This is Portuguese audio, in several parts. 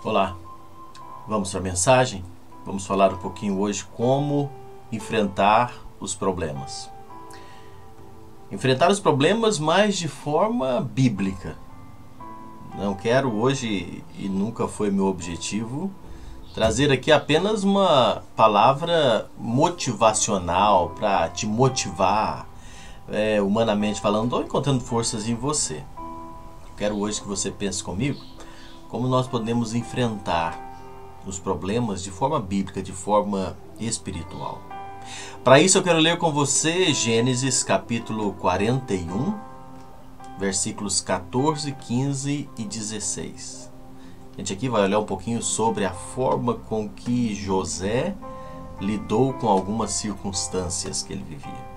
Olá, vamos para a mensagem? Vamos falar um pouquinho hoje como enfrentar os problemas. Enfrentar os problemas, mas de forma bíblica. Não quero hoje, e nunca foi meu objetivo, trazer aqui apenas uma palavra motivacional para te motivar, humanamente falando, ou encontrando forças em você. Quero hoje que você pense comigo como nós podemos enfrentar os problemas de forma bíblica, de forma espiritual. Para isso eu quero ler com você Gênesis capítulo 41, versículos 14, 15 e 16. A gente aqui vai olhar um pouquinho sobre a forma com que José lidou com algumas circunstâncias que ele vivia.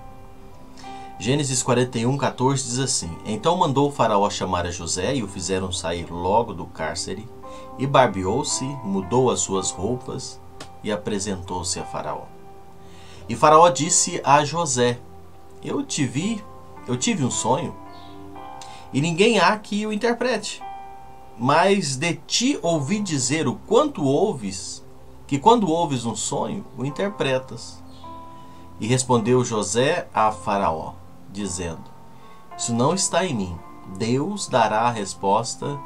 Gênesis 41, 14 diz assim: Então mandou o faraó chamar a José e o fizeram sair logo do cárcere, e barbeou-se, mudou as suas roupas e apresentou-se a faraó. E faraó disse a José: Eu tive um sonho, e ninguém há que o interprete. Mas de ti ouvi dizer o quanto ouves, que quando ouves um sonho, o interpretas. E respondeu José a faraó, dizendo: Isso não está em mim. Deus dará a resposta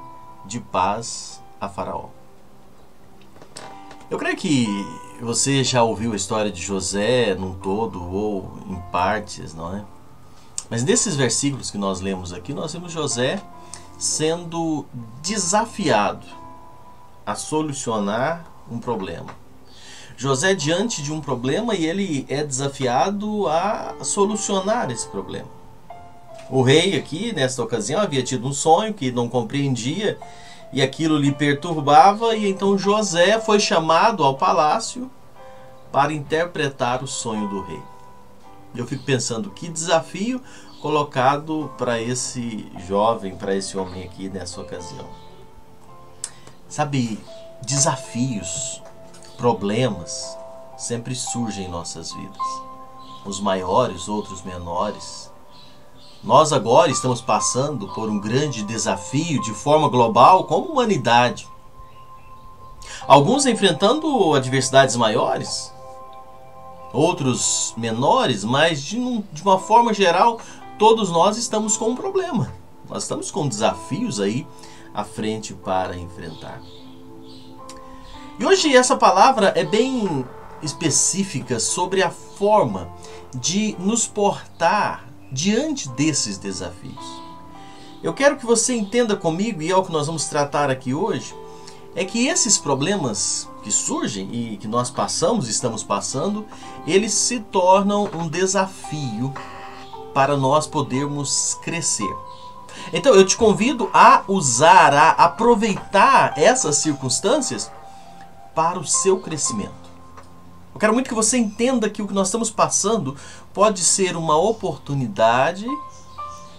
de paz a faraó. Eu creio que você já ouviu a história de José num todo ou em partes, não é? Mas nesses versículos que nós lemos aqui, nós vemos José sendo desafiado a solucionar um problema. José diante de um problema e ele é desafiado a solucionar esse problema. O rei aqui, nesta ocasião, havia tido um sonho que não compreendia e aquilo lhe perturbava, e então José foi chamado ao palácio para interpretar o sonho do rei. Eu fico pensando, que desafio colocado para esse jovem, para esse homem aqui nessa ocasião. Sabe, desafios, problemas sempre surgem em nossas vidas. Uns maiores, outros menores. Nós agora estamos passando por um grande desafio de forma global como humanidade. Alguns enfrentando adversidades maiores, outros menores, mas de uma forma geral, todos nós estamos com um problema. Nós estamos com desafios aí à frente para enfrentar. E hoje essa palavra é bem específica sobre a forma de nos portar diante desses desafios. Eu quero que você entenda comigo, e é o que nós vamos tratar aqui hoje, é que esses problemas que surgem e que nós estamos passando, eles se tornam um desafio para nós podermos crescer. Então eu te convido a usar, a aproveitar essas circunstâncias para o seu crescimento. Eu quero muito que você entenda que o que nós estamos passando pode ser uma oportunidade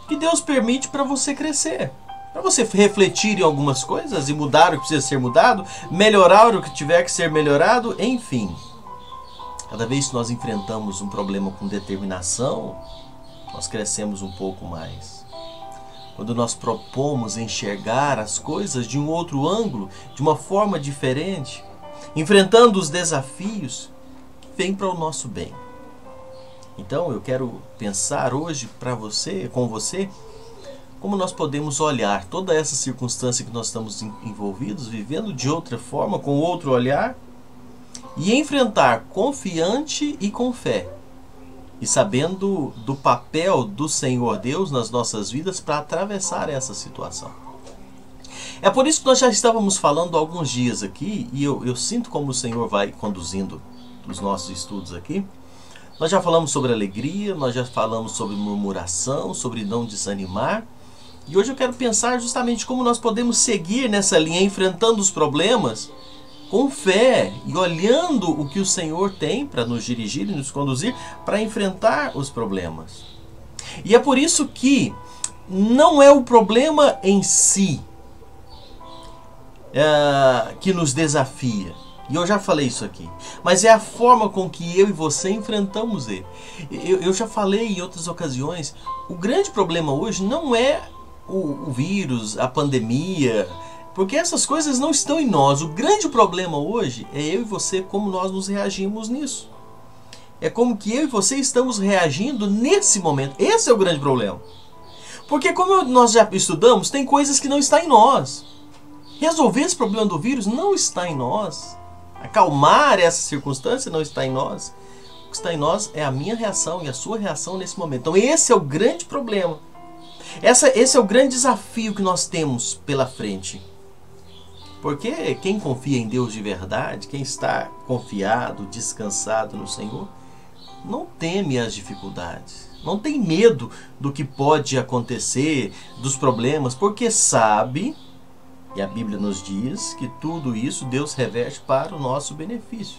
que Deus permite para você crescer. Para você refletir em algumas coisas e mudar o que precisa ser mudado, melhorar o que tiver que ser melhorado, enfim. Cada vez que nós enfrentamos um problema com determinação, nós crescemos um pouco mais. Quando nós propomos enxergar as coisas de um outro ângulo, de uma forma diferente, enfrentando os desafios que vêm para o nosso bem. Então eu quero pensar hoje com você, como nós podemos olhar toda essa circunstância que nós estamos envolvidos, vivendo de outra forma, com outro olhar, e enfrentar confiante e com fé, e sabendo do papel do Senhor Deus nas nossas vidas para atravessar essa situação. É por isso que nós já estávamos falando há alguns dias aqui, e eu sinto como o Senhor vai conduzindo os nossos estudos aqui. Nós já falamos sobre alegria, nós já falamos sobre murmuração, sobre não desanimar. E hoje eu quero pensar justamente como nós podemos seguir nessa linha, enfrentando os problemas com fé e olhando o que o Senhor tem para nos dirigir e nos conduzir para enfrentar os problemas. E é por isso que não é o problema em si que nos desafia. E eu já falei isso aqui. Mas é a forma com que eu e você enfrentamos ele. Eu já falei em outras ocasiões, o grande problema hoje não é o vírus, a pandemia, Porque essas coisas não estão em nós. O grande problema hoje é eu e você, como nós nos reagimos nisso. É como que eu e você estamos reagindo nesse momento. Esse é o grande problema. Porque como nós já estudamos, tem coisas que não estão em nós. Resolver esse problema do vírus não está em nós. Acalmar essa circunstância não está em nós. O que está em nós é a minha reação e a sua reação nesse momento. Então esse é o grande problema. Esse é o grande desafio que nós temos pela frente. Porque quem confia em Deus de verdade, quem está confiado, descansado no Senhor, não teme as dificuldades. Não tem medo do que pode acontecer, dos problemas, porque sabe, e a Bíblia nos diz, que tudo isso Deus reverte para o nosso benefício.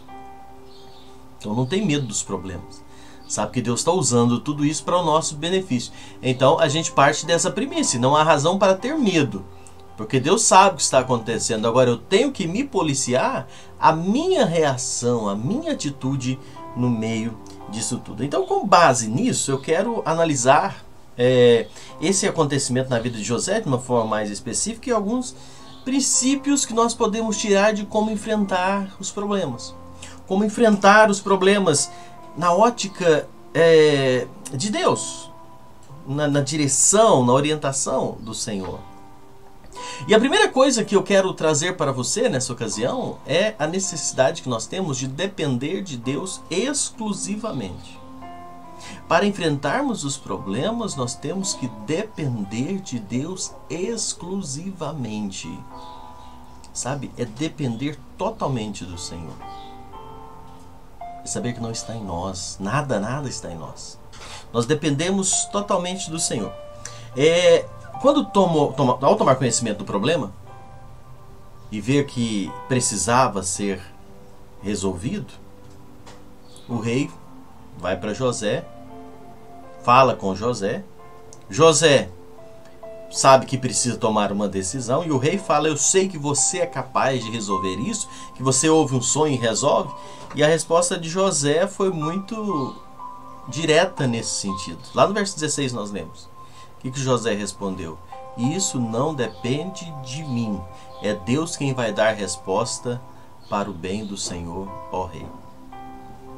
Então não tem medo dos problemas. Sabe que Deus está usando tudo isso para o nosso benefício. Então a gente parte dessa premissa. Não há razão para ter medo. Porque Deus sabe o que está acontecendo. Agora eu tenho que me policiar a minha reação, a minha atitude no meio disso tudo. Então, com base nisso, eu quero analisar esse acontecimento na vida de José de uma forma mais específica e alguns princípios que nós podemos tirar de como enfrentar os problemas. Como enfrentar os problemas na ótica de Deus, na direção, na orientação do Senhor. E a primeira coisa que eu quero trazer para você nessa ocasião é a necessidade que nós temos de depender de Deus exclusivamente. Para enfrentarmos os problemas, nós temos que depender de Deus exclusivamente. Sabe? É depender totalmente do Senhor. É saber que não está em nós. Nada está em nós. Nós dependemos totalmente do Senhor. Ao tomar conhecimento do problema e ver que precisava ser resolvido, o rei vai para José, fala com José. José sabe que precisa tomar uma decisão e o rei fala: eu sei que você é capaz de resolver isso, que você ouve um sonho e resolve. E a resposta de José foi muito direta nesse sentido. Lá no verso 16 nós lemos. O que José respondeu? Isso não depende de mim. É Deus quem vai dar resposta para o bem do Senhor, ó rei.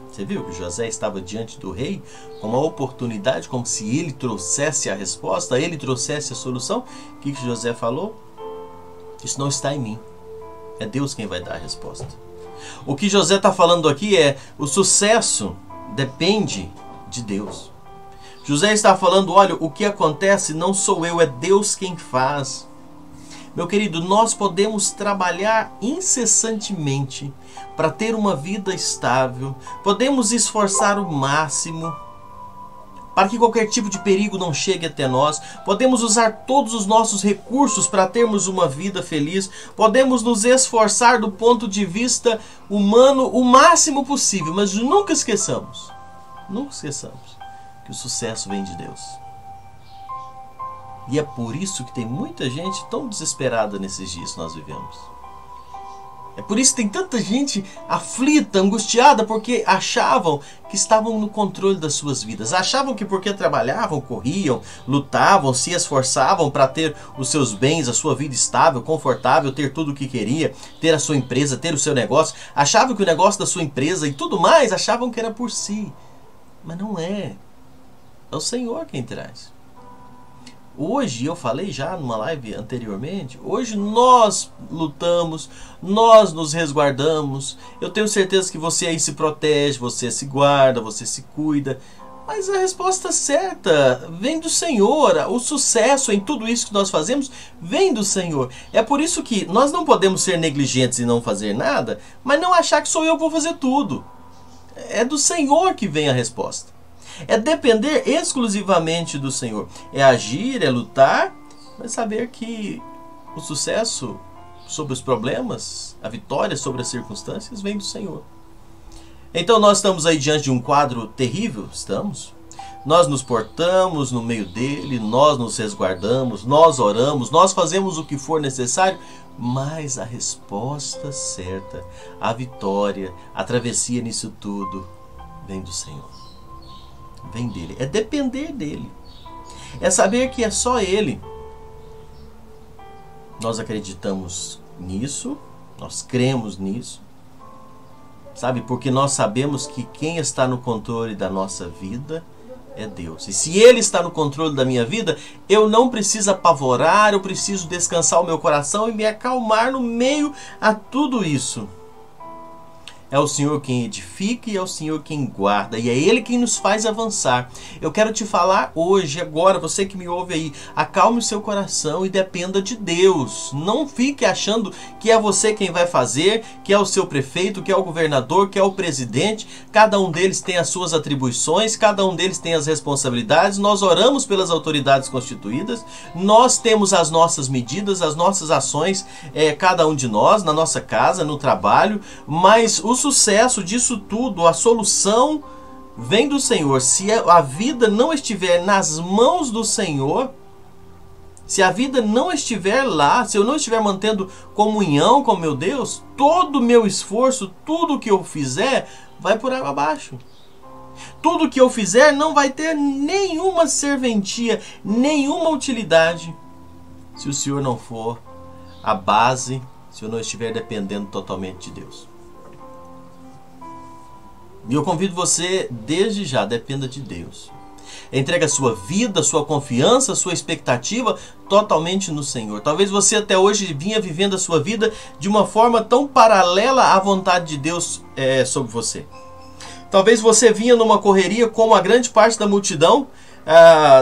Você viu que José estava diante do rei com uma oportunidade, como se ele trouxesse a resposta, ele trouxesse a solução. O que José falou? Isso não está em mim. É Deus quem vai dar a resposta. O que José está falando aqui é: o sucesso depende de Deus. José está falando: olha, o que acontece não sou eu, é Deus quem faz. Meu querido, nós podemos trabalhar incessantemente para ter uma vida estável, podemos esforçar o máximo para que qualquer tipo de perigo não chegue até nós, podemos usar todos os nossos recursos para termos uma vida feliz, podemos nos esforçar do ponto de vista humano o máximo possível, mas nunca esqueçamos que o sucesso vem de Deus. E é por isso que tem muita gente tão desesperada nesses dias que nós vivemos. É por isso que tem tanta gente aflita, angustiada, porque achavam que estavam no controle das suas vidas. Achavam que porque trabalhavam, corriam, lutavam, se esforçavam para ter os seus bens, a sua vida estável, confortável, ter tudo o que queria, ter a sua empresa, ter o seu negócio. Achavam que o negócio da sua empresa e tudo mais, achavam que era por si. Mas não é. É o Senhor quem traz. Hoje, eu falei já numa live anteriormente, hoje nós lutamos, nós nos resguardamos. Eu tenho certeza que você aí se protege, você se guarda, você se cuida. Mas a resposta certa vem do Senhor. O sucesso em tudo isso que nós fazemos vem do Senhor. É por isso que nós não podemos ser negligentes e não fazer nada, mas não achar que sou eu que vou fazer tudo. É do Senhor que vem a resposta. É depender exclusivamente do Senhor. É agir, é lutar, mas saber que o sucesso sobre os problemas, a vitória sobre as circunstâncias vem do Senhor. Então nós estamos aí diante de um quadro terrível? Estamos. Nós nos portamos no meio dele, nós nos resguardamos, nós oramos, nós fazemos o que for necessário, mas a resposta certa, a vitória, a travessia nisso tudo, vem do Senhor. Vem dele. É depender dele. É saber que é só ele Nós acreditamos nisso, nós cremos nisso, sabe? Porque nós sabemos que quem está no controle da nossa vida é Deus. E se Ele está no controle da minha vida, eu não preciso apavorar, eu preciso descansar o meu coração e me acalmar no meio a tudo isso. É o Senhor quem edifica e é o Senhor quem guarda. E é Ele quem nos faz avançar. Eu quero te falar hoje, agora, você que me ouve aí, acalme o seu coração e dependa de Deus. Não fique achando que é você quem vai fazer, que é o seu prefeito, que é o governador, que é o presidente. Cada um deles tem as suas atribuições, cada um deles tem as responsabilidades. Nós oramos pelas autoridades constituídas, nós temos as nossas medidas, as nossas ações, cada um de nós, na nossa casa, no trabalho, mas o sucesso disso tudo, a solução vem do Senhor. Se a vida não estiver nas mãos do Senhor, se a vida não estiver lá, se eu não estiver mantendo comunhão com meu Deus, todo o meu esforço, tudo que eu fizer, vai por água abaixo. Tudo que eu fizer não vai ter nenhuma serventia, nenhuma utilidade, se o Senhor não for a base, se eu não estiver dependendo totalmente de Deus. E eu convido você, desde já, dependa de Deus. Entregue a sua vida, a sua confiança, a sua expectativa totalmente no Senhor. Talvez você até hoje vinha vivendo a sua vida de uma forma tão paralela à vontade de Deus sobre você. Talvez você vinha numa correria como a grande parte da multidão,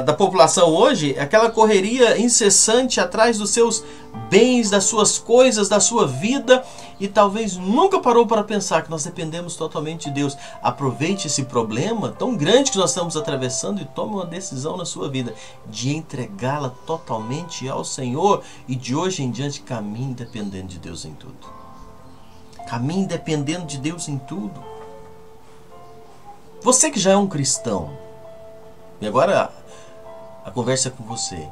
da população hoje, aquela correria incessante atrás dos seus bens, das suas coisas, da sua vida, e talvez nunca parou para pensar que nós dependemos totalmente de Deus. Aproveite esse problema tão grande que nós estamos atravessando e tome uma decisão na sua vida de entregá-la totalmente ao Senhor, e de hoje em diante caminhe dependendo de Deus em tudo. Caminhe dependendo de Deus em tudo. Você que já é um cristão, e agora a conversa é com você.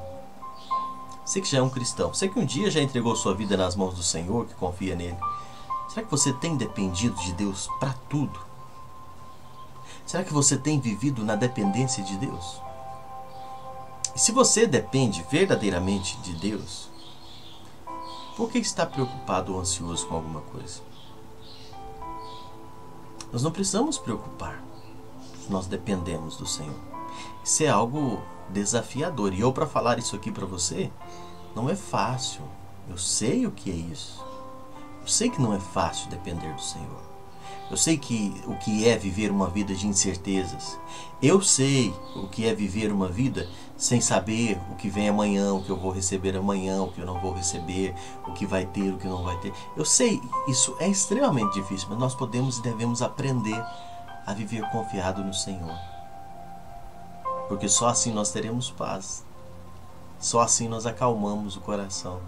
Você que já é um cristão, você que um dia já entregou sua vida nas mãos do Senhor, que confia nele. Será que você tem dependido de Deus para tudo? Será que você tem vivido na dependência de Deus? E se você depende verdadeiramente de Deus, por que está preocupado ou ansioso com alguma coisa? Nós não precisamos preocupar. Nós dependemos do Senhor. Isso é algo desafiador. E eu, para falar isso aqui para você, não é fácil. Eu sei o que é isso. Eu sei que não é fácil depender do Senhor. Eu sei o que é viver uma vida de incertezas. Eu sei o que é viver uma vida sem saber o que vem amanhã, o que eu vou receber amanhã, o que eu não vou receber, o que vai ter, o que não vai ter. Eu sei, isso é extremamente difícil, mas nós podemos e devemos aprender a viver confiado no Senhor. Porque só assim nós teremos paz. Só assim nós acalmamos o coração.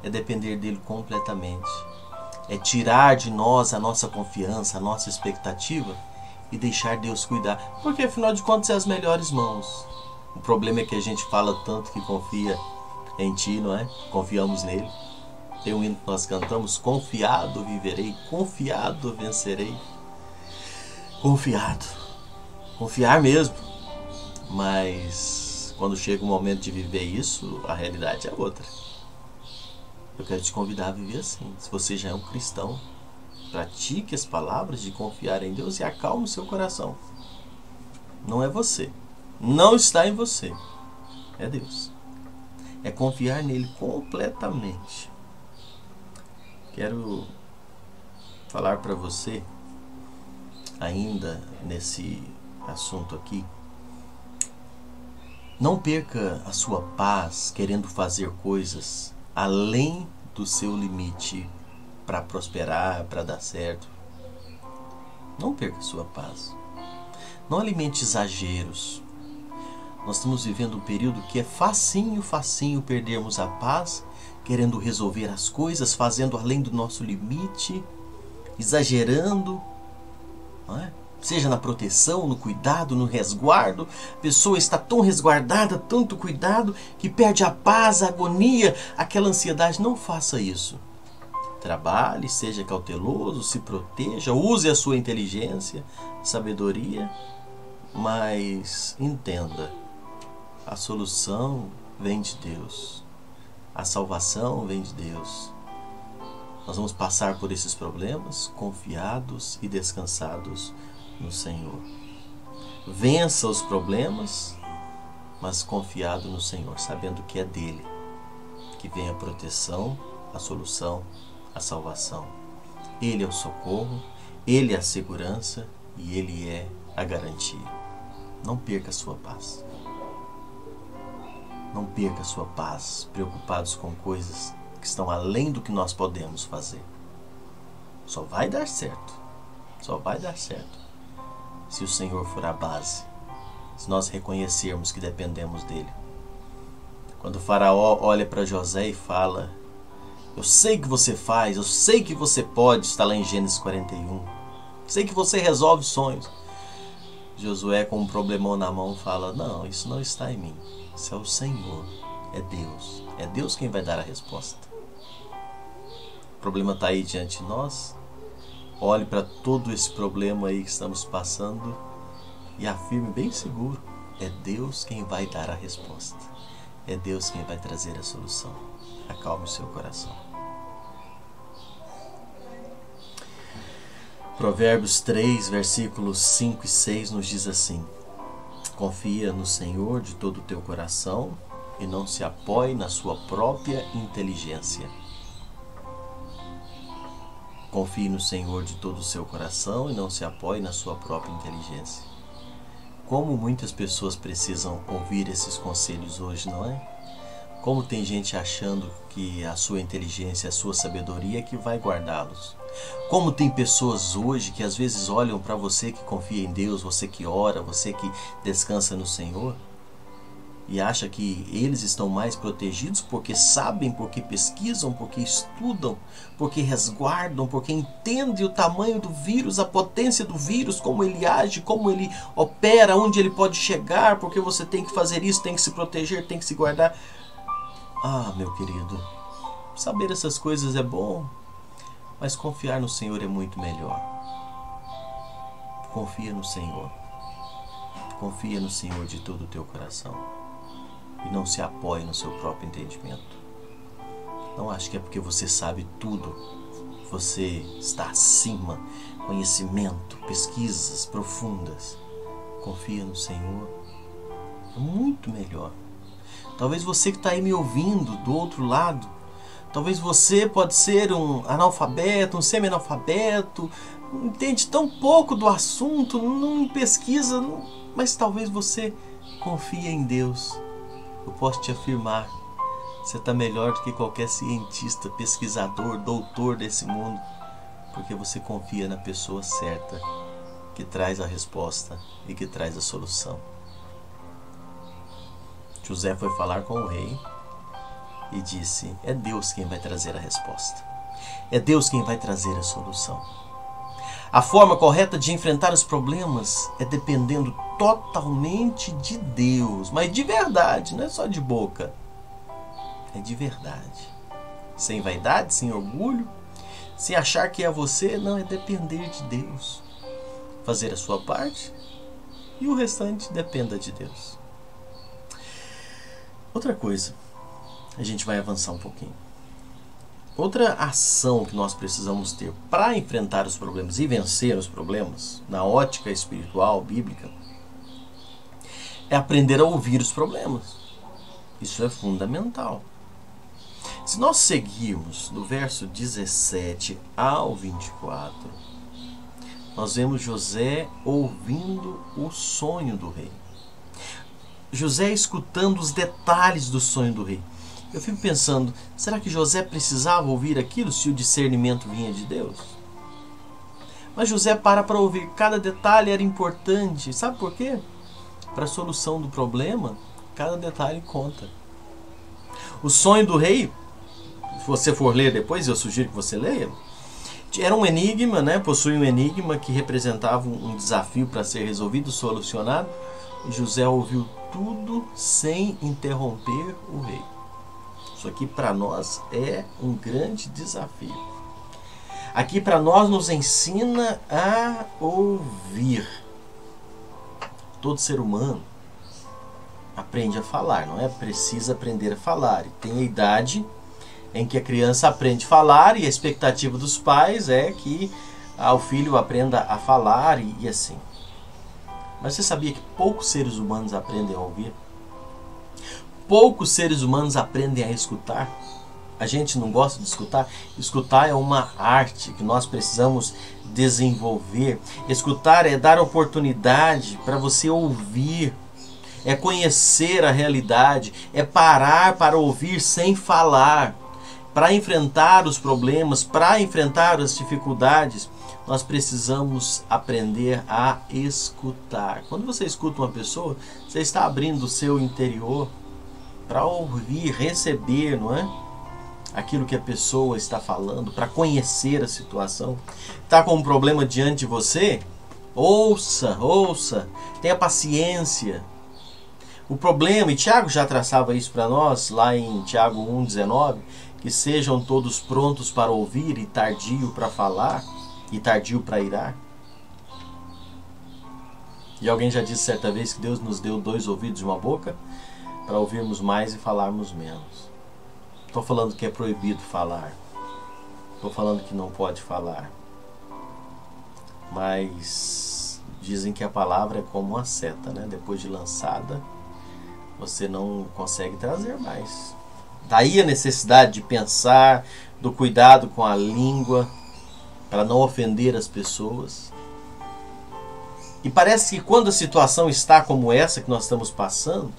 É depender dele completamente. É tirar de nós a nossa confiança, a nossa expectativa e deixar Deus cuidar. Porque afinal de contas é as melhores mãos. O problema é que a gente fala tanto que confia em Ti, não é? Confiamos nele. Tem um hino que nós cantamos: confiado viverei, confiado vencerei. Confiado. Confiar mesmo. Mas quando chega o momento de viver isso, a realidade é outra. Eu quero te convidar a viver assim. Se você já é um cristão, pratique as palavras de confiar em Deus e acalme o seu coração. Não é você. Não está em você. É Deus. É confiar nele completamente. Quero falar para você, ainda nesse assunto aqui, não perca a sua paz querendo fazer coisas além do seu limite para prosperar, para dar certo. Não perca a sua paz. Não alimente exageros. Nós estamos vivendo um período que é facinho perdermos a paz, querendo resolver as coisas, fazendo além do nosso limite, exagerando, não é? Seja na proteção, no cuidado, no resguardo. A pessoa está tão resguardada, tanto cuidado, que perde a paz, a agonia, aquela ansiedade. Não faça isso. Trabalhe, seja cauteloso, se proteja, use a sua inteligência, sabedoria, mas entenda, a solução vem de Deus. A salvação vem de Deus. Nós vamos passar por esses problemas confiados e descansados no Senhor. Vença os problemas, mas confiado no Senhor, sabendo que é dele que vem a proteção, a solução, a salvação. Ele é o socorro, ele é a segurança e ele é a garantia. Não perca a sua paz. Não perca a sua paz, preocupados com coisas que estão além do que nós podemos fazer. Só vai dar certo. Só vai dar certo se o Senhor for a base, se nós reconhecermos que dependemos dele. Quando o faraó olha para José e fala: eu sei que você faz, eu sei que você pode, está lá em Gênesis 41. Sei que você resolve sonhos. Josué, com um problemão na mão, fala: não, isso não está em mim. Isso é o Senhor, é Deus. É Deus quem vai dar a resposta. O problema está aí diante de nós. Olhe para todo esse problema aí que estamos passando e afirme bem seguro: é Deus quem vai dar a resposta. É Deus quem vai trazer a solução. Acalme o seu coração. Provérbios 3, versículos 5 e 6 nos diz assim: confia no Senhor de todo o teu coração e não se apoie na sua própria inteligência. Confie no Senhor de todo o seu coração e não se apoie na sua própria inteligência. Como muitas pessoas precisam ouvir esses conselhos hoje, não é? Como tem gente achando que a sua inteligência, a sua sabedoria é que vai guardá-los. Como tem pessoas hoje que às vezes olham para você que confia em Deus, você que ora, você que descansa no Senhor, e acha que eles estão mais protegidos porque sabem, porque pesquisam, porque estudam, porque resguardam, porque entendem o tamanho do vírus, a potência do vírus, como ele age, como ele opera, onde ele pode chegar, porque você tem que fazer isso, tem que se proteger, tem que se guardar. Ah, meu querido, saber essas coisas é bom, mas confiar no Senhor é muito melhor. Confia no Senhor. Confia no Senhor de todo o teu coração. E não se apoie no seu próprio entendimento. Não ache que é porque você sabe tudo, você está acima, conhecimento, pesquisas profundas. Confia no Senhor. É muito melhor. Talvez você que está aí me ouvindo do outro lado, talvez você pode ser um analfabeto, um semi-analfabeto, não entende tão pouco do assunto, não pesquisa, mas talvez você confie em Deus. Eu posso te afirmar, você está melhor do que qualquer cientista, pesquisador, doutor desse mundo, porque você confia na pessoa certa, que traz a resposta e que traz a solução. José foi falar com o rei e disse: é Deus quem vai trazer a resposta. É Deus quem vai trazer a solução. A forma correta de enfrentar os problemas é dependendo totalmente de Deus, mas de verdade, não é só de boca. É de verdade. Sem vaidade, sem orgulho, sem achar que é você, não, é depender de Deus. Fazer a sua parte e o restante dependa de Deus. Outra coisa, a gente vai avançar um pouquinho. Outra ação que nós precisamos ter para enfrentar os problemas e vencer os problemas, na ótica espiritual, bíblica, é aprender a ouvir os problemas. Isso é fundamental. Se nós seguirmos do verso 17 ao 24, nós vemos José ouvindo o sonho do rei. José escutando os detalhes do sonho do rei. Eu fico pensando, será que José precisava ouvir aquilo se o discernimento vinha de Deus? Mas José para ouvir, cada detalhe era importante. Sabe por quê? Para a solução do problema, cada detalhe conta. O sonho do rei, se você for ler depois, eu sugiro que você leia, era um enigma, né? Possui um enigma que representava um desafio para ser resolvido, solucionado. E José ouviu tudo sem interromper o rei. Isso aqui para nós é um grande desafio. Aqui para nós nos ensina a ouvir. Todo ser humano aprende a falar, não é? Precisa aprender a falar. E tem a idade em que a criança aprende a falar e a expectativa dos pais é que o filho aprenda a falar e assim. Mas você sabia que poucos seres humanos aprendem a ouvir? Poucos seres humanos aprendem a escutar? A gente não gosta de escutar? Escutar é uma arte que nós precisamos desenvolver. Escutar é dar oportunidade para você ouvir. É conhecer a realidade. É parar para ouvir sem falar. Para enfrentar os problemas, para enfrentar as dificuldades, nós precisamos aprender a escutar. Quando você escuta uma pessoa, você está abrindo o seu interior para ouvir, receber, não é? Aquilo que a pessoa está falando, para conhecer a situação. Está com um problema diante de você? Ouça, ouça, tenha paciência. O problema, e Tiago já traçava isso para nós, lá em Tiago 1,19, que sejam todos prontos para ouvir e tardio para falar, e tardio para irar. E alguém já disse certa vez que Deus nos deu 2 ouvidos e uma boca, para ouvirmos mais e falarmos menos. Estou falando que é proibido falar. Estou falando que não pode falar. Mas dizem que a palavra é como uma seta, né? Depois de lançada, você não consegue trazer mais. Daí a necessidade de pensar, do cuidado com a língua, para não ofender as pessoas. E parece que quando a situação está como essa que nós estamos passando,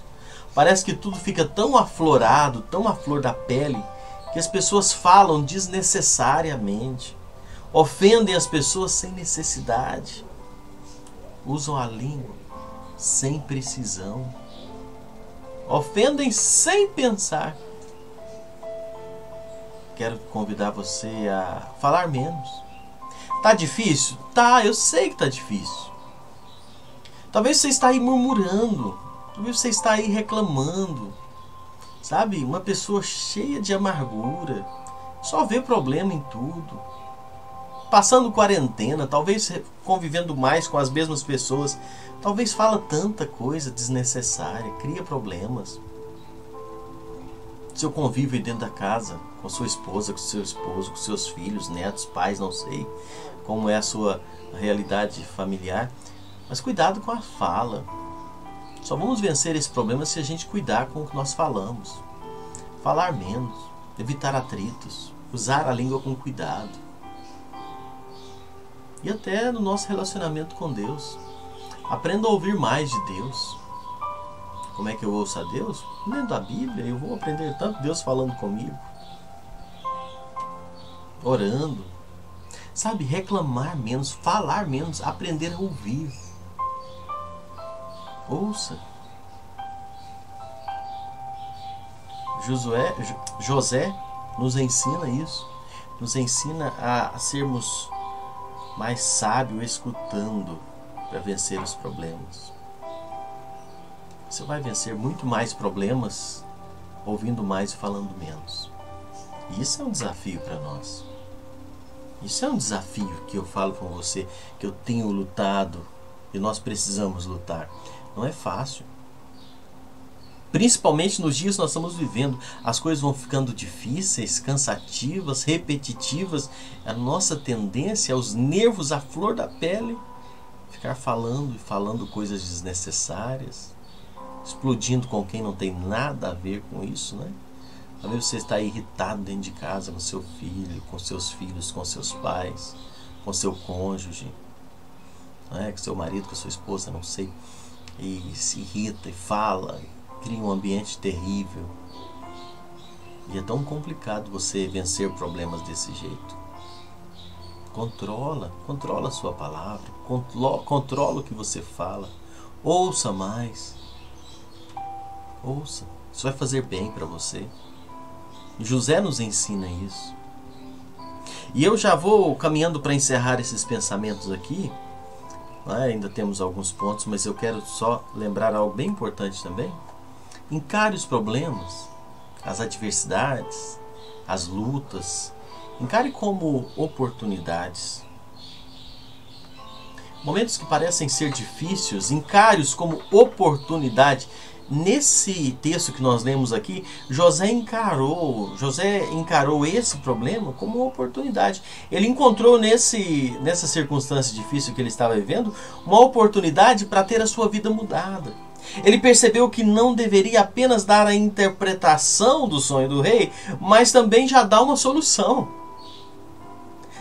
parece que tudo fica tão aflorado, tão à flor da pele, que as pessoas falam desnecessariamente, ofendem as pessoas sem necessidade, usam a língua sem precisão, ofendem sem pensar. Quero convidar você a falar menos. Tá difícil? Tá, eu sei que tá difícil. Talvez você está aí murmurando, talvez você está aí reclamando, sabe? Uma pessoa cheia de amargura, só vê problema em tudo. Passando quarentena, talvez convivendo mais com as mesmas pessoas, talvez fala tanta coisa desnecessária, cria problemas. Seu convívio dentro da casa, com sua esposa, com seu esposo, com seus filhos, netos, pais, não sei como é a sua realidade familiar, mas cuidado com a fala. Só vamos vencer esse problema se a gente cuidar com o que nós falamos. Falar menos, evitar atritos, usar a língua com cuidado. E até no nosso relacionamento com Deus. Aprenda a ouvir mais de Deus. Como é que eu ouço a Deus? Lendo a Bíblia, eu vou aprender tanto Deus falando comigo. Orando. Sabe, reclamar menos, falar menos, aprender a ouvir. Ouça. José nos ensina isso. Nos ensina a sermos mais sábios escutando para vencer os problemas. Você vai vencer muito mais problemas ouvindo mais e falando menos. E isso é um desafio para nós. Isso é um desafio que eu falo com você, que eu tenho lutado e nós precisamos lutar. Não é fácil. Principalmente nos dias que nós estamos vivendo, as coisas vão ficando difíceis, cansativas, repetitivas. A nossa tendência é os nervos à flor da pele, ficar falando e falando coisas desnecessárias, explodindo com quem não tem nada a ver com isso, né? Talvez você está irritado dentro de casa com seu filho, com seus filhos, com seus pais, com seu cônjuge, né? Com seu marido, com sua esposa, não sei. E se irrita e fala, cria um ambiente terrível. E é tão complicado você vencer problemas desse jeito. Controla a sua palavra, controla o que você fala. Ouça mais. Ouça. Isso vai fazer bem para você. José nos ensina isso. E eu já vou caminhando para encerrar esses pensamentos aqui. Ainda temos alguns pontos, mas eu quero só lembrar algo bem importante também. Encare os problemas, as adversidades, as lutas. Encare como oportunidades. Momentos que parecem ser difíceis, encare-os como oportunidade nesse texto que nós lemos aqui, José encarou esse problema como uma oportunidade. Ele encontrou nessa circunstância difícil que ele estava vivendo, uma oportunidade para ter a sua vida mudada. Ele percebeu que não deveria apenas dar a interpretação do sonho do rei, mas também já dar uma solução.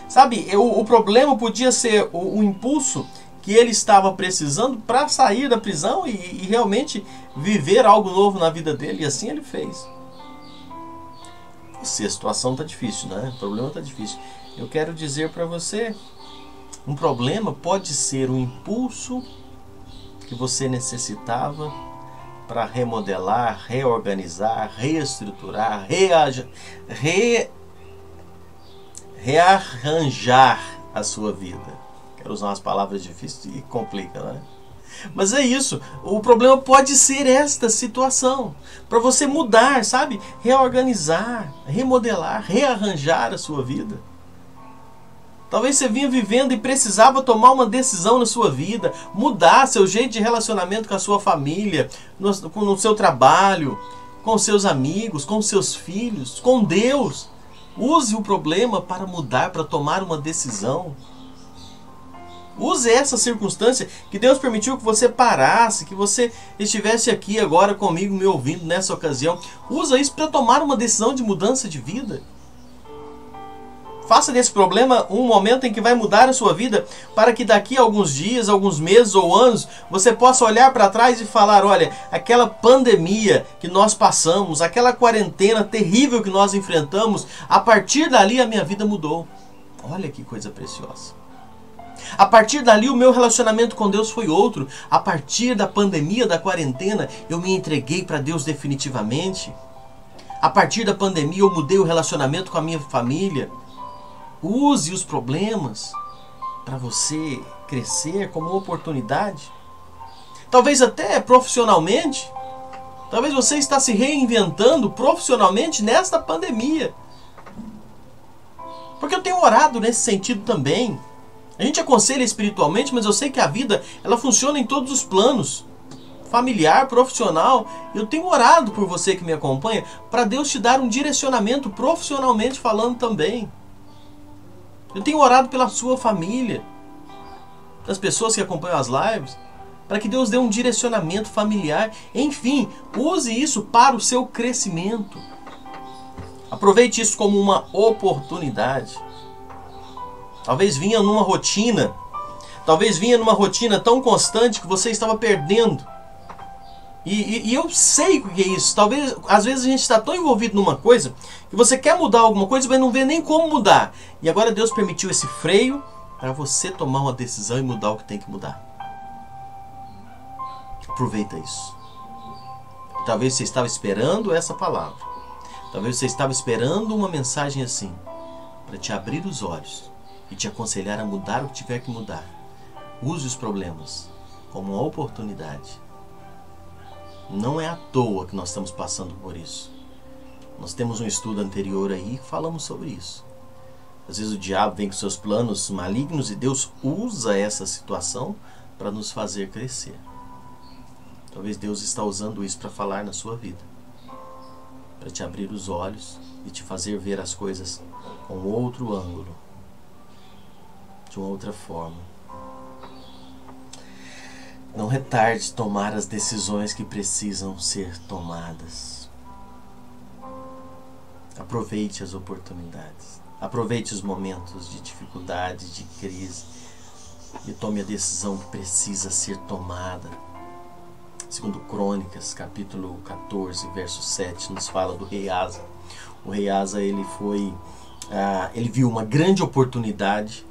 Sabe, o problema podia ser o impulso que ele estava precisando para sair da prisão e realmente viver algo novo na vida dele, e assim ele fez. A situação está difícil, né? O problema está difícil. Eu quero dizer para você, um problema pode ser um impulso que você necessitava para remodelar, reorganizar, reestruturar, rearranjar a sua vida. Quero usar umas palavras difíceis e complica, né? Mas é isso. O problema pode ser esta situação. Para você mudar, sabe? Reorganizar, remodelar, rearranjar a sua vida. Talvez você vinha vivendo e precisava tomar uma decisão na sua vida. Mudar seu jeito de relacionamento com a sua família, no seu trabalho, com seus amigos, com seus filhos, com Deus. Use o problema para mudar, para tomar uma decisão. Use essa circunstância que Deus permitiu que você parasse, que você estivesse aqui agora comigo me ouvindo nessa ocasião. Usa isso para tomar uma decisão de mudança de vida. Faça desse problema um momento em que vai mudar a sua vida, para que daqui a alguns dias, alguns meses ou anos, você possa olhar para trás e falar, olha, aquela pandemia que nós passamos, aquela quarentena terrível que nós enfrentamos, a partir dali a minha vida mudou. Olha que coisa preciosa. A partir dali o meu relacionamento com Deus foi outro. A partir da pandemia, da quarentena, eu me entreguei para Deus definitivamente. A partir da pandemia eu mudei o relacionamento com a minha família. Use os problemas para você crescer como oportunidade. Talvez até profissionalmente. Talvez você está se reinventando profissionalmente nesta pandemia. Porque eu tenho orado nesse sentido também. A gente aconselha espiritualmente, mas eu sei que a vida ela funciona em todos os planos. Familiar, profissional. Eu tenho orado por você que me acompanha para Deus te dar um direcionamento profissionalmente falando também. Eu tenho orado pela sua família, das pessoas que acompanham as lives, para que Deus dê um direcionamento familiar. Enfim, use isso para o seu crescimento. Aproveite isso como uma oportunidade. Talvez vinha numa rotina tão constante que você estava perdendo. E eu sei o que é isso. Talvez, às vezes a gente está tão envolvido numa coisa que você quer mudar alguma coisa, mas não vê nem como mudar. E agora Deus permitiu esse freio para você tomar uma decisão e mudar o que tem que mudar. Aproveita isso. Talvez você estava esperando essa palavra. Talvez você estava esperando uma mensagem assim, para te abrir os olhos e te aconselhar a mudar o que tiver que mudar. Use os problemas como uma oportunidade. Não é à toa que nós estamos passando por isso. Nós temos um estudo anterior aí que falamos sobre isso. Às vezes o diabo vem com seus planos malignos e Deus usa essa situação para nos fazer crescer. Talvez Deus está usando isso para falar na sua vida, para te abrir os olhos e te fazer ver as coisas com outro ângulo, de uma outra forma. Não retarde tomar as decisões que precisam ser tomadas. Aproveite as oportunidades. Aproveite os momentos de dificuldade, de crise, e tome a decisão que precisa ser tomada. Segundo Crônicas, capítulo 14, verso 7, nos fala do rei Asa. O rei Asa, ele viu uma grande oportunidade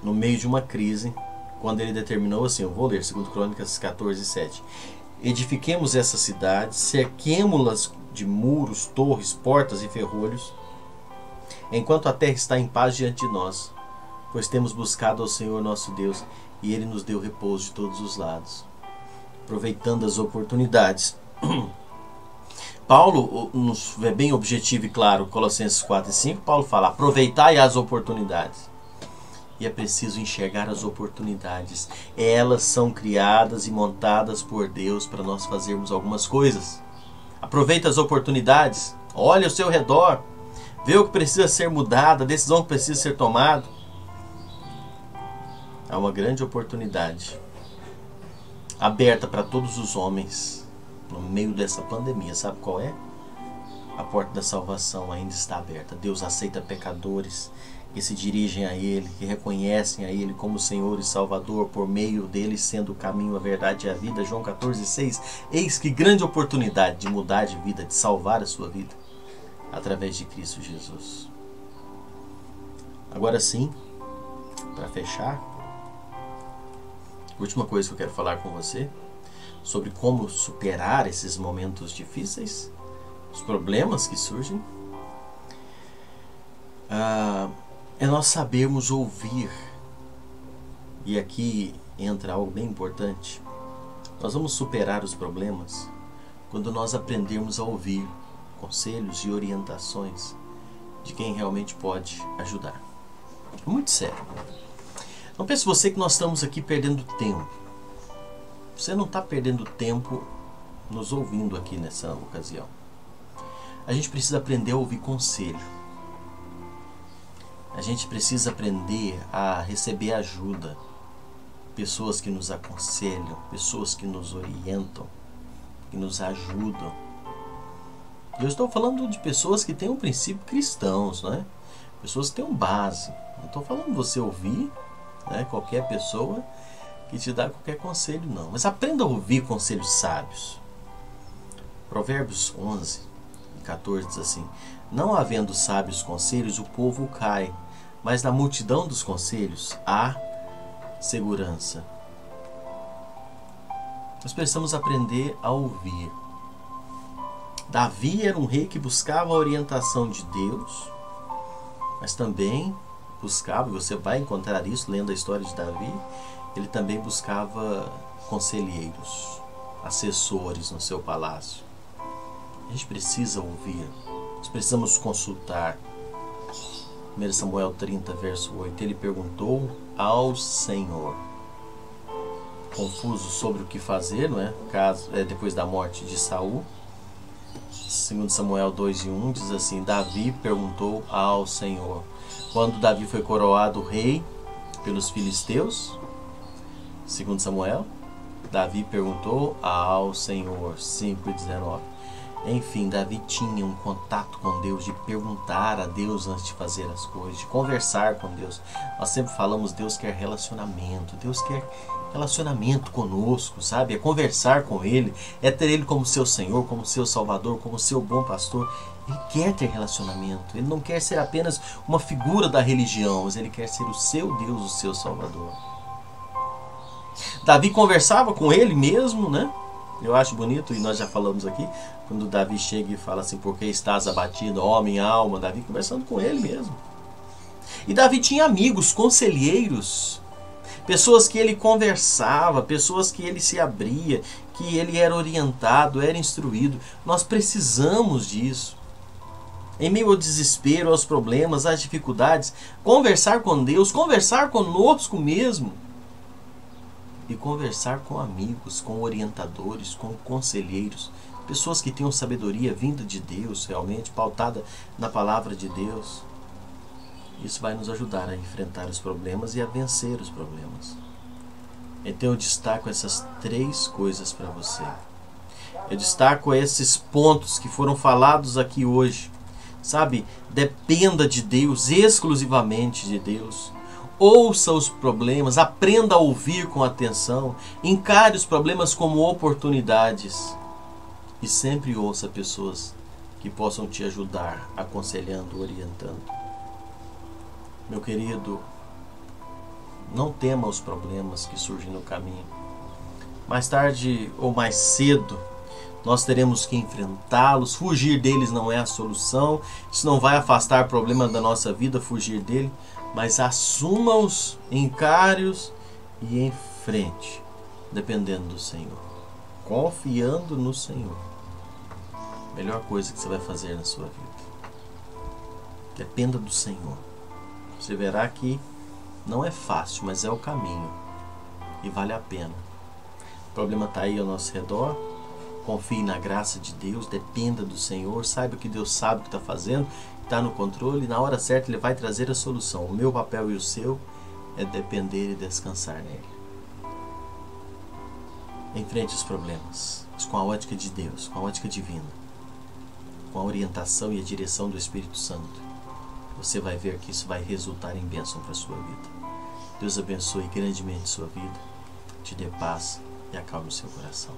no meio de uma crise, quando ele determinou assim, eu vou ler, segundo Crônicas 14, 7. Edifiquemos essa cidade, cerquemo-las de muros, torres, portas e ferrolhos, enquanto a terra está em paz diante de nós, pois temos buscado ao Senhor nosso Deus, e Ele nos deu repouso de todos os lados. Aproveitando as oportunidades. Paulo, é bem objetivo e claro, Colossenses 4 e 5, Paulo fala, aproveitai as oportunidades. E é preciso enxergar as oportunidades. Elas são criadas e montadas por Deus para nós fazermos algumas coisas. Aproveita as oportunidades. Olha ao seu redor. Vê o que precisa ser mudado, a decisão que precisa ser tomada. Há uma grande oportunidade aberta para todos os homens no meio dessa pandemia. Sabe qual é? A porta da salvação ainda está aberta. Deus aceita pecadores que se dirigem a Ele, que reconhecem a Ele como Senhor e Salvador, por meio dele sendo o caminho, a verdade e a vida. João 14,6. Eis que grande oportunidade de mudar de vida, de salvar a sua vida, através de Cristo Jesus. Agora sim, para fechar, a última coisa que eu quero falar com você, sobre como superar esses momentos difíceis, os problemas que surgem, é nós sabermos ouvir. E aqui entra algo bem importante. Nós vamos superar os problemas quando nós aprendermos a ouvir conselhos e orientações de quem realmente pode ajudar. Muito sério. Não pense você que nós estamos aqui perdendo tempo. Você não está perdendo tempo nos ouvindo aqui nessa ocasião. A gente precisa aprender a ouvir conselho. A gente precisa aprender a receber ajuda. Pessoas que nos aconselham, pessoas que nos orientam, que nos ajudam. Eu estou falando de pessoas que têm um princípio cristãos, né? Pessoas que têm base. Não estou falando você ouvir, né, qualquer pessoa que te dá qualquer conselho, não. Mas aprenda a ouvir conselhos sábios. Provérbios 11:14 diz assim: não havendo sábios conselhos, o povo cai, mas na multidão dos conselhos há segurança. Nós precisamos aprender a ouvir. Davi era um rei que buscava a orientação de Deus, mas também buscava, e você vai encontrar isso lendo a história de Davi, ele também buscava conselheiros, assessores no seu palácio. A gente precisa ouvir, nós precisamos consultar. 1 Samuel 30, verso 8, ele perguntou ao Senhor, confuso sobre o que fazer, não é? Depois da morte de Saul. 2 Samuel 2:1 diz assim: Davi perguntou ao Senhor. Quando Davi foi coroado rei pelos filisteus, 2 Samuel, Davi perguntou ao Senhor. 5:19. Enfim, Davi tinha um contato com Deus, de perguntar a Deus antes de fazer as coisas, de conversar com Deus. Nós sempre falamos, Deus quer relacionamento, Deus quer relacionamento conosco, sabe? É conversar com Ele, é ter Ele como seu Senhor, como seu Salvador, como seu bom pastor. Ele quer ter relacionamento, Ele não quer ser apenas uma figura da religião, mas Ele quer ser o seu Deus, o seu Salvador. Davi conversava com Ele mesmo, né? Eu acho bonito, e nós já falamos aqui, quando Davi chega e fala assim: por que estás abatido, ó minha alma? Davi conversando com ele mesmo. E Davi tinha amigos, conselheiros, pessoas que ele conversava, pessoas que ele se abria, que ele era orientado, era instruído. Nós precisamos disso. Em meio ao desespero, aos problemas, às dificuldades, conversar com Deus, conversar conosco mesmo. E conversar com amigos, com orientadores, com conselheiros, pessoas que tenham sabedoria vinda de Deus, realmente pautada na palavra de Deus. Isso vai nos ajudar a enfrentar os problemas e a vencer os problemas. Então eu destaco essas 3 coisas para você. Eu destaco esses pontos que foram falados aqui hoje. Sabe, dependa de Deus, exclusivamente de Deus. Ouça os problemas, aprenda a ouvir com atenção, encare os problemas como oportunidades e sempre ouça pessoas que possam te ajudar, aconselhando, orientando. Meu querido, não tema os problemas que surgem no caminho. Mais tarde ou mais cedo, nós teremos que enfrentá-los. Fugir deles não é a solução. Isso não vai afastar problema da nossa vida, fugir dele. Mas assuma-os, encare-os e enfrente, dependendo do Senhor, confiando no Senhor. Melhor coisa que você vai fazer na sua vida. Dependa do Senhor. Você verá que Não é fácil, mas é o caminho. E vale a pena. O problema está aí ao nosso redor. Confie na graça de Deus, dependa do Senhor, saiba que Deus sabe o que está fazendo, está no controle e na hora certa Ele vai trazer a solução. O meu papel e o seu é depender e descansar nele. Enfrente os problemas, mas com a ótica de Deus, com a ótica divina, com a orientação e a direção do Espírito Santo. Você vai ver que isso vai resultar em bênção para a sua vida. Deus abençoe grandemente sua vida, te dê paz e acalme o seu coração.